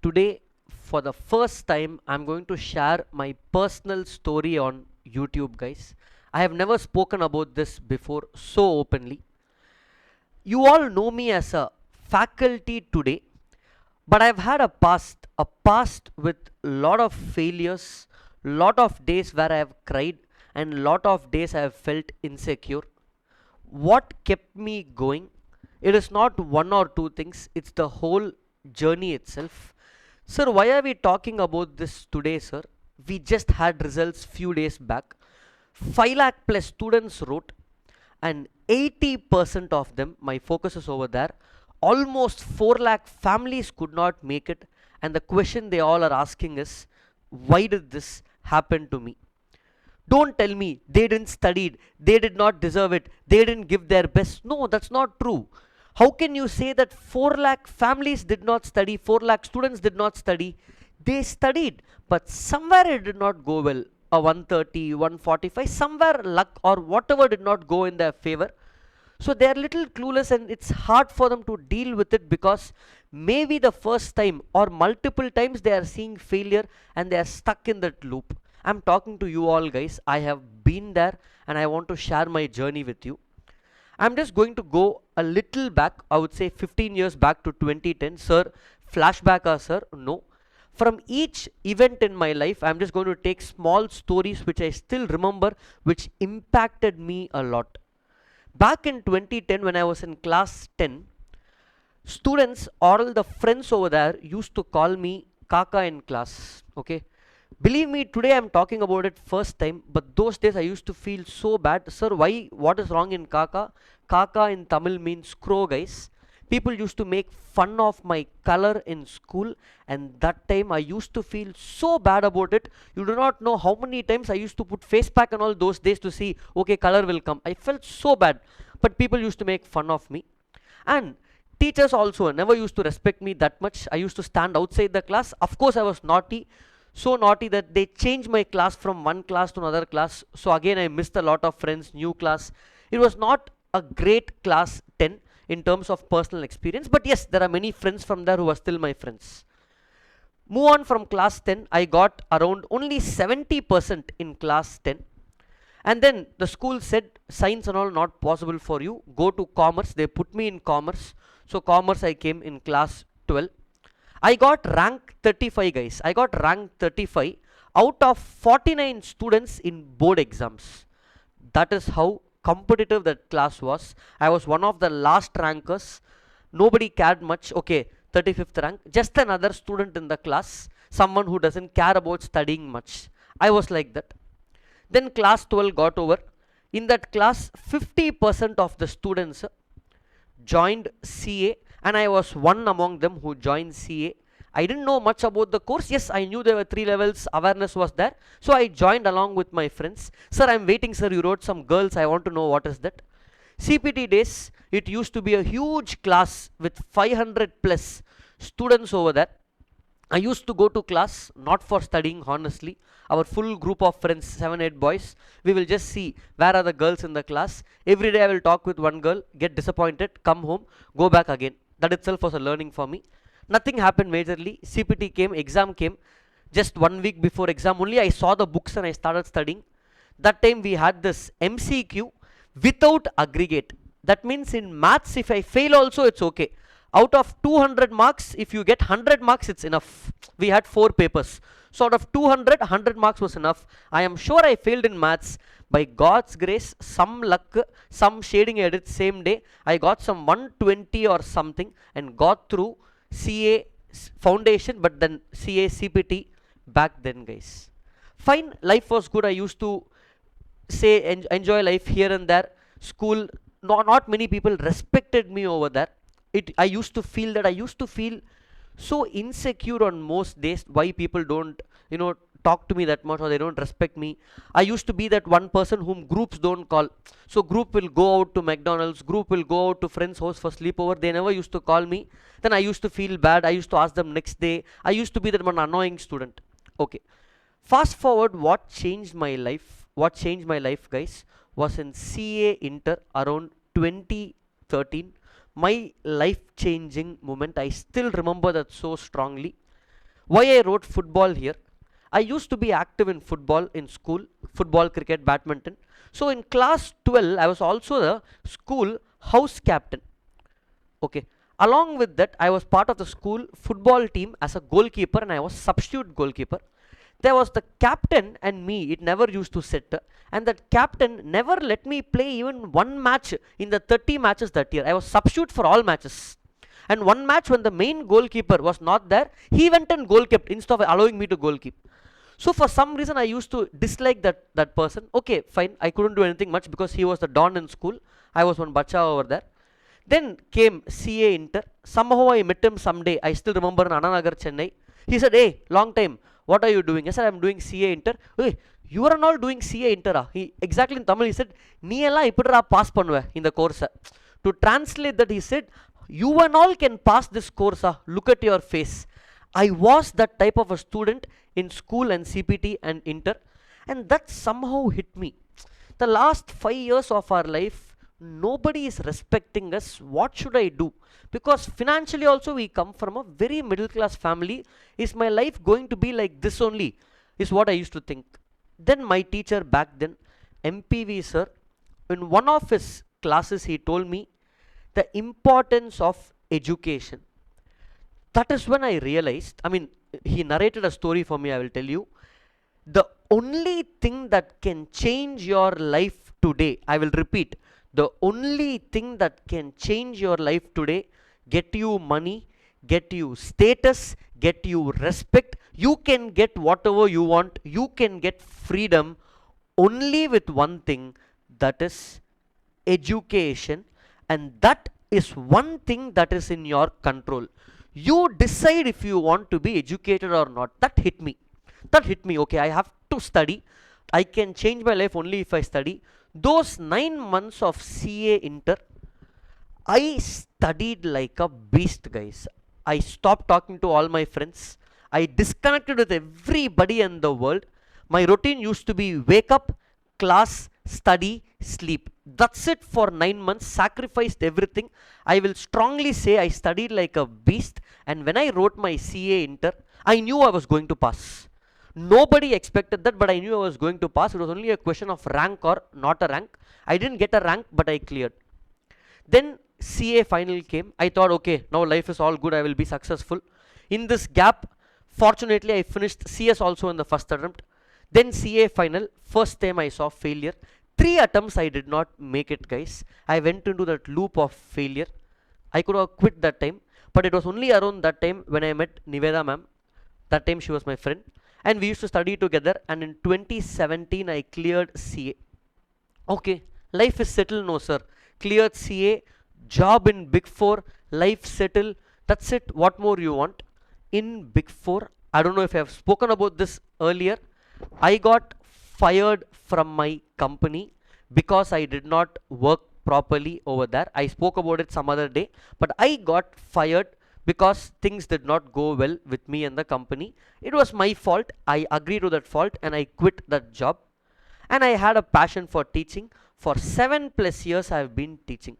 Today, for the first time, I'm going to share my personal story on YouTube, guys. I have never spoken about this before so openly. You all know me as a faculty today, but I've had a past with lot of failures, lot of days where I have cried, and lot of days I have felt insecure. What kept me going? It is not one or two things, it's the whole journey itself. Sir, why are we talking about this today, sir? We just had results few days back. 5 lakh plus students wrote, and 80% of them, my focus is over there, almost 4 lakh families could not make it. And the question they all are asking is, why did this happen to me? Don't tell me they didn't study, they did not deserve it, they didn't give their best. No, that's not true. How can you say that 4 lakh families did not study, 4 lakh students did not study? They studied, but somewhere it did not go well. A 130, 145, somewhere luck or whatever did not go in their favor. So they are little clueless and it's hard for them to deal with it because maybe the first time or multiple times they are seeing failure and they are stuck in that loop. I'm talking to you all, guys. I have been there and I want to share my journey with you. I'm just going to go a little back, I would say 15 years back to 2010. Sir, flashback, sir? No. From each event in my life, I'm just going to take small stories which I still remember, which impacted me a lot. Back in 2010, when I was in class 10, students, all the friends over there used to call me Kaka in class. Okay. Believe me, today I'm talking about it first time, but those days I used to feel so bad. Sir, why? What is wrong in Kaka? Kaka in Tamil means crow, guys. People used to make fun of my color in school, and that time I used to feel so bad about it. You do not know how many times I used to put face pack and all those days to see, okay, color will come. I felt so bad, but people used to make fun of me. And teachers also never used to respect me that much. I used to stand outside the class. Of course, I was naughty, so naughty that they changed my class from one class to another class. So again, I missed a lot of friends, new class. It was not a great class 10 in terms of personal experience, but yes, there are many friends from there who are still my friends. Move on from class 10, I got around only 70% in class 10. And then the school said, science and all not possible for you, go to commerce. They put me in commerce. So commerce I came in class 12. I got rank 35, guys. I got rank 35 out of 49 students in board exams. That is how competitive that class was. I was one of the last rankers. Nobody cared much. Okay, 35th rank. Just another student in the class. Someone who doesn't care about studying much. I was like that. Then class 12 got over. In that class, 50% of the students joined CA, and I was one among them who joined CA. I didn't know much about the course. Yes, I knew there were 3 levels, awareness was there. So I joined along with my friends. Sir, I'm waiting, sir. You wrote some girls. I want to know what is that. CPT days, it used to be a huge class with 500 plus students over there. I used to go to class not for studying, honestly. Our full group of friends, 7 8 boys, we will just see where are the girls in the class. Every day I will talk with one girl, get disappointed, come home, go back again. That itself was a learning for me. Nothing happened majorly. CPT came, exam came. Just 1 week before exam only I saw the books and I started studying. That time we had this MCQ without aggregate. That means in maths, if I fail also, it's okay. Out of 200 marks, if you get 100 marks, it's enough. We had 4 papers. So out of 200, 100 marks was enough. I am sure I failed in maths. By God's grace, some luck, some shading I did same day, I got some 120 or something and got through CA foundation, but then CA CPT back then, guys. Fine, life was good. I used to say enjoy life here and there. School, not many people respected me over there. I used to feel that. I used to feel so insecure on most days why people don't, talk to me that much or they don't respect me. I used to be that one person whom groups don't call. So group will go out to McDonald's, group will go out to friends' house for sleepover. They never used to call me. Then I used to feel bad. I used to ask them next day. I used to be that one annoying student. Okay. Fast forward, what changed my life? What changed my life, guys, was in CA Inter around 2013. My life changing moment. I still remember that so strongly. Why I wrote football here? I used to be active in football in school, football, cricket, badminton. So in class 12, I was also the school house captain. Okay. Along with that, I was part of the school football team as a goalkeeper, and I was substitute goalkeeper. There was the captain and me, it never used to sit. And that captain never let me play even one match in the 30 matches that year. I was substitute for all matches. And one match when the main goalkeeper was not there, he went and goal kept instead of allowing me to goal keep. So for some reason I used to dislike that person. Okay, fine. I couldn't do anything much because he was the don in school. I was one bacha over there. Then came CA Inter. Somehow I met him someday. I still remember in Ananagar, Chennai. He said, "Hey, long time. What are you doing?" I said, "I'm doing CA Inter." Hey, you are all doing CA Inter. He exactly in Tamil he said, "நீ எல்லாம் இப்படிடா pass பண்ணுவ இந்த course." To translate that, he said, "You and all can pass this course. Look at your face." I was that type of a student in school and CPT and Inter, and that somehow hit me. The last 5 years of our life, nobody is respecting us. What should I do? Because financially also we come from a very middle class family. Is my life going to be like this only? Is what I used to think. Then my teacher back then, MPV sir, in one of his classes he told me the importance of education. That is when I realized, I mean, he narrated a story for me, I will tell you. The only thing that can change your life today, I will repeat, the only thing that can change your life today, get you money, get you status, get you respect, you can get whatever you want, you can get freedom only with one thing, that is education. And that is one thing that is in your control. You decide if you want to be educated or not. That hit me. Okay, I have to study. I can change my life only if I study. Those 9 months of CA Inter, I studied like a beast, guys. I stopped talking to all my friends. I disconnected with everybody in the world. My routine used to be wake up, class, study, sleep. That's it for 9 months. Sacrificed everything. I will strongly say I studied like a beast. And when I wrote my CA Inter, I knew I was going to pass. Nobody expected that, but I knew I was going to pass. It was only a question of rank or not a rank. I didn't get a rank, but I cleared. Then CA final came. I thought, okay, now life is all good. I will be successful. In this gap, fortunately, I finished CS also in the first attempt. Then CA final, first time I saw failure. 3 attempts I did not make it, guys. I went into that loop of failure. I could have quit that time, but it was only around that time when I met Niveda ma'am. That time she was my friend, and we used to study together. And in 2017, I cleared CA. Okay, life is settled, no sir. Cleared CA, job in Big Four, life settled. That's it. What more you want? In Big Four, I don't know if I have spoken about this earlier. I got fired from my company because I did not work properly over there. I spoke about it some other day, but I got fired because things did not go well with me and the company. It was my fault. I agreed to that fault and I quit that job. And I had a passion for teaching. For 7+ years I have been teaching.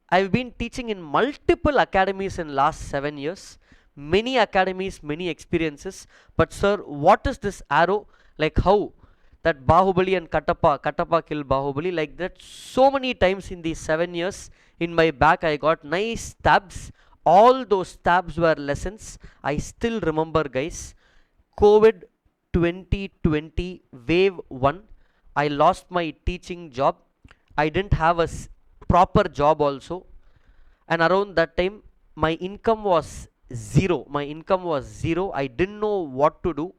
I've been teaching in multiple academies in last 7 years. Many academies, many experiences. But sir, what is this arrow? Like how that Bahubali and Katappa killed Bahubali, like that so many times in these 7 years. In my back I got nice stabs. All those stabs were lessons. I still remember, guys, COVID 2020 wave 1. I lost my teaching job. I didn't have a proper job also, and around that time my income was zero. I didn't know what to do.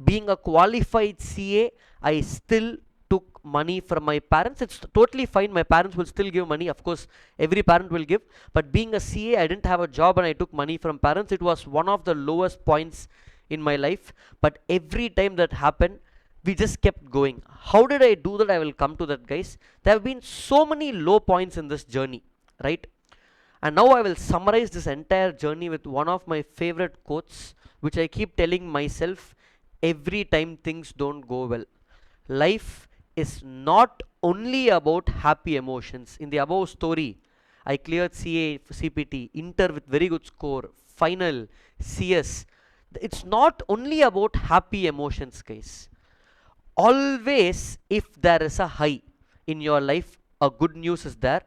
Being a qualified CA, I still took money from my parents. It's totally fine, my parents will still give money, of course every parent will give. But being a CA, I didn't have a job and I took money from parents. It was one of the lowest points in my life. But every time that happened, we just kept going. How did I do that? I will come to that, guys. There have been so many low points in this journey, right? And now I will summarize this entire journey with one of my favorite quotes, which I keep telling myself every time things don't go well. Life is not only about happy emotions. In the above story, I cleared CA, CPT, Inter with very good score, final, CS. It's not only about happy emotions, guys. Always, if there is a high in your life, a good news is there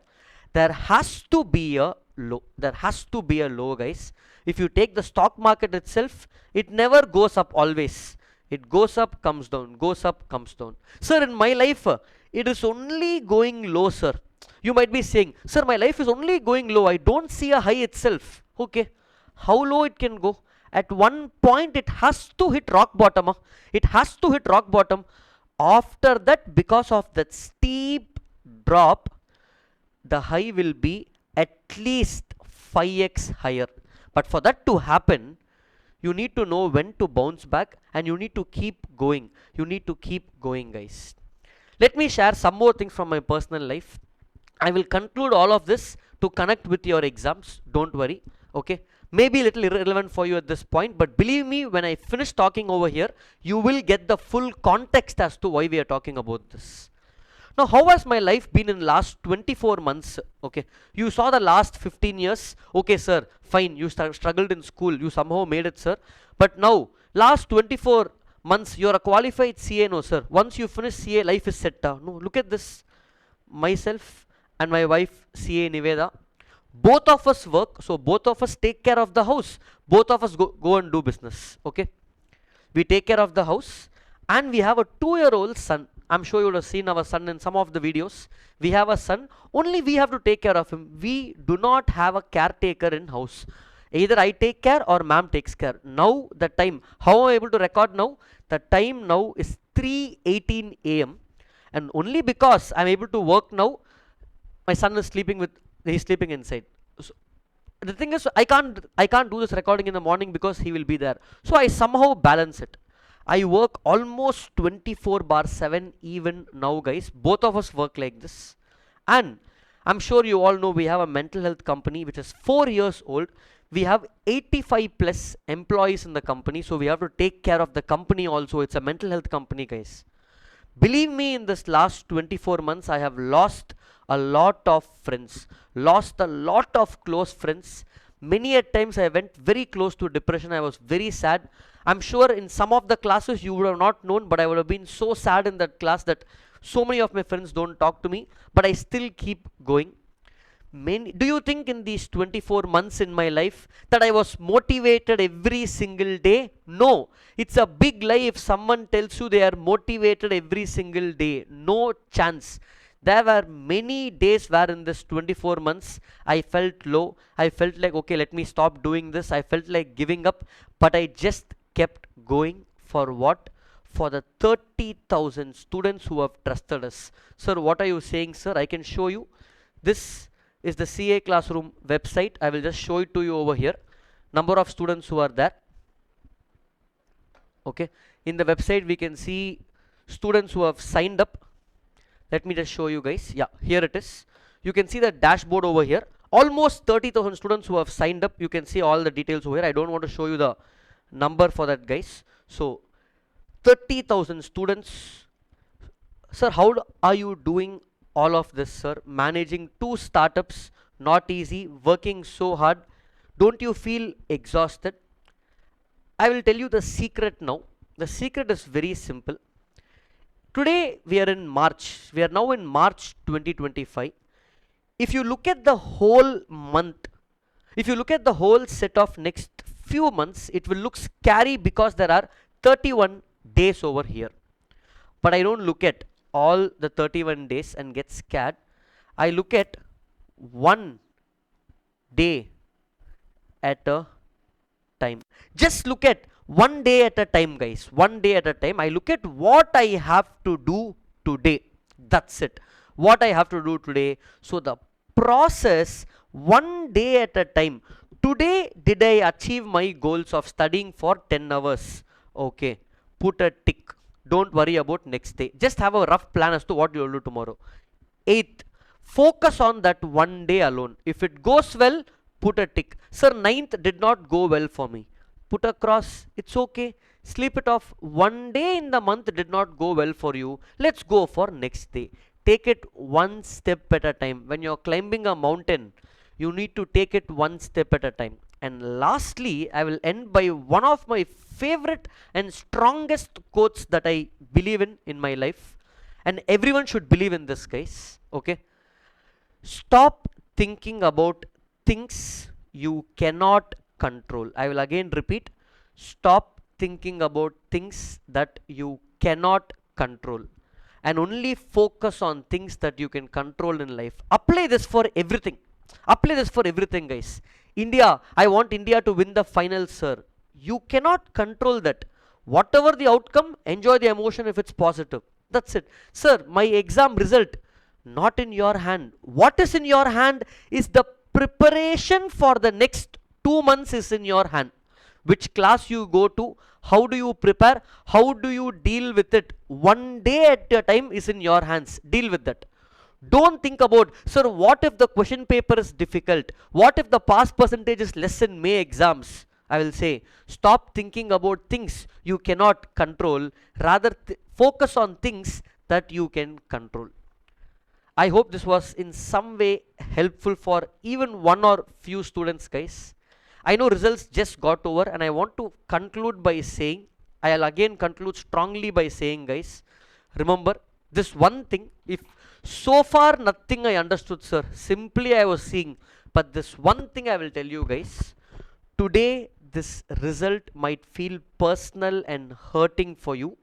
has to be a low. There has to be a low, guys. If you take the stock market itself, it never goes up always. It goes up, comes down, goes up, comes down. Sir, in my life, it is only going low, sir. You might be saying, sir, my life is only going low. I don't see a high itself. Okay. How low it can go? At one point, it has to hit rock bottom. It has to hit rock bottom. After that, because of that steep drop, the high will be at least 5x higher. But for that to happen, you need to know when to bounce back, and you need to keep going. You need to keep going, guys. Let me share some more things from my personal life. I will conclude all of this to connect with your exams. Don't worry. Okay. Maybe a little irrelevant for you at this point, but believe me, when I finish talking over here, you will get the full context as to why we are talking about this. Now, how has my life been in last 24 months? Okay, you saw the last 15 years. Okay, sir, fine, you struggled in school, you somehow made it, sir. But now, last 24 months, you're a qualified CA, no, sir. Once you finish CA, life is set. No, look at this. Myself and my wife, CA Niveda, both of us work, so both of us take care of the house. Both of us go and do business. Okay, we take care of the house, and we have a 2-year-old son. I'm sure you would have seen our son in some of the videos. We have a son, only we have to take care of him. We do not have a caretaker in house. Either I take care or ma'am takes care. Now the time, how am I able to record now? The time now is 3:18 a.m. and only because I'm able to work now, my son is he's sleeping inside. So the thing is, I can't do this recording in the morning because he will be there. So I somehow balance it. I work almost 24/7 even now, guys. Both of us work like this. And I'm sure you all know we have a mental health company which is 4 years old. We have 85 plus employees in the company, so we have to take care of the company also. It's a mental health company, guys. Believe me, in this last 24 months, I have lost a lot of friends, lost a lot of close friends. Many a times I went very close to depression. I was very sad. I'm sure in some of the classes you would have not known, but I would have been so sad in that class that so many of my friends don't talk to me, but I still keep going. Do you think in these 24 months in my life that I was motivated every single day? No. It's a big lie if someone tells you they are motivated every single day. No chance. There were many days where in this 24 months I felt low. I felt like, okay, let me stop doing this. I felt like giving up, but I just kept going. For what? For the 30,000 students who have trusted us. Sir, what are you saying, sir? I can show you. This is the CA Classroom website. I will just show it to you over here. Number of students who are there. Okay. In the website, we can see students who have signed up. Let me just show you guys. Yeah, here it is. You can see the dashboard over here. Almost 30,000 students who have signed up. You can see all the details over here. I don't want to show you the number for that, guys. So 30,000 students. Sir, how are you doing all of this, sir? Managing 2 startups, not easy, working so hard. Don't you feel exhausted? I will tell you the secret now. The secret is very simple. Today we are in March. We are now in March 2025. If you look at the whole month, if you look at the whole set of next few months, it will look scary because there are 31 days over here. But I don't look at all the 31 days and get scared. I look at one day at a time. Just look at one day at a time, guys. One day at a time. I look at what I have to do today. That's it. What I have to do today. So the process, one day at a time. Today, did I achieve my goals of studying for 10 hours? Okay. Put a tick. Don't worry about next day. Just have a rough plan as to what you will do tomorrow. 8th, focus on that one day alone. If it goes well, put a tick. Sir, 9th did not go well for me. Put a cross. It's okay. Sleep it off. One day in the month did not go well for you. Let's go for next day. Take it one step at a time. When you're climbing a mountain, you need to take it one step at a time. And lastly, I will end by one of my favorite and strongest quotes that I believe in my life. And everyone should believe in this, guys. Okay? Stop thinking about things you cannot control. I will again repeat. Stop thinking about things that you cannot control and only focus on things that you can control in life. Apply this for everything. Apply this for everything, guys. India, I want India to win the final, sir. You cannot control that. Whatever the outcome, enjoy the emotion if it's positive. That's it. Sir, my exam result, not in your hand. What is in your hand is the preparation for the next 2 months is in your hand. Which class you go to, how do you prepare, how do you deal with it, one day at a time is in your hands. Deal with that. Don't think about, sir, what if the question paper is difficult, what if the pass percentage is less in May exams. I will say, stop thinking about things you cannot control, rather focus on things that you can control. I hope this was in some way helpful for even one or few students, guys. I know results just got over, and I want to conclude by saying, I'll again conclude strongly by saying, guys, remember this one thing. If so far nothing I understood, sir, simply I was seeing, but this one thing I will tell you, guys. Today, this result might feel personal and hurting for you,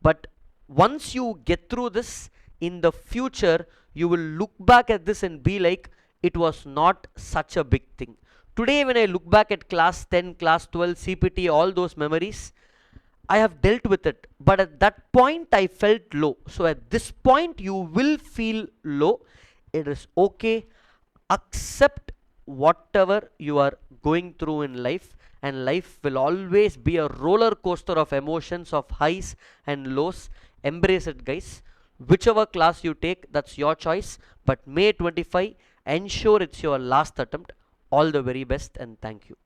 but once you get through this, in the future, you will look back at this and be like, it was not such a big thing. Today, when I look back at class 10, class 12, CPT, all those memories, I have dealt with it. But at that point, I felt low. So at this point, you will feel low. It is okay. Accept whatever you are going through in life, and life will always be a roller coaster of emotions, of highs and lows. Embrace it, guys. Whichever class you take, that's your choice. But May 25, ensure it's your last attempt. All the very best, and thank you.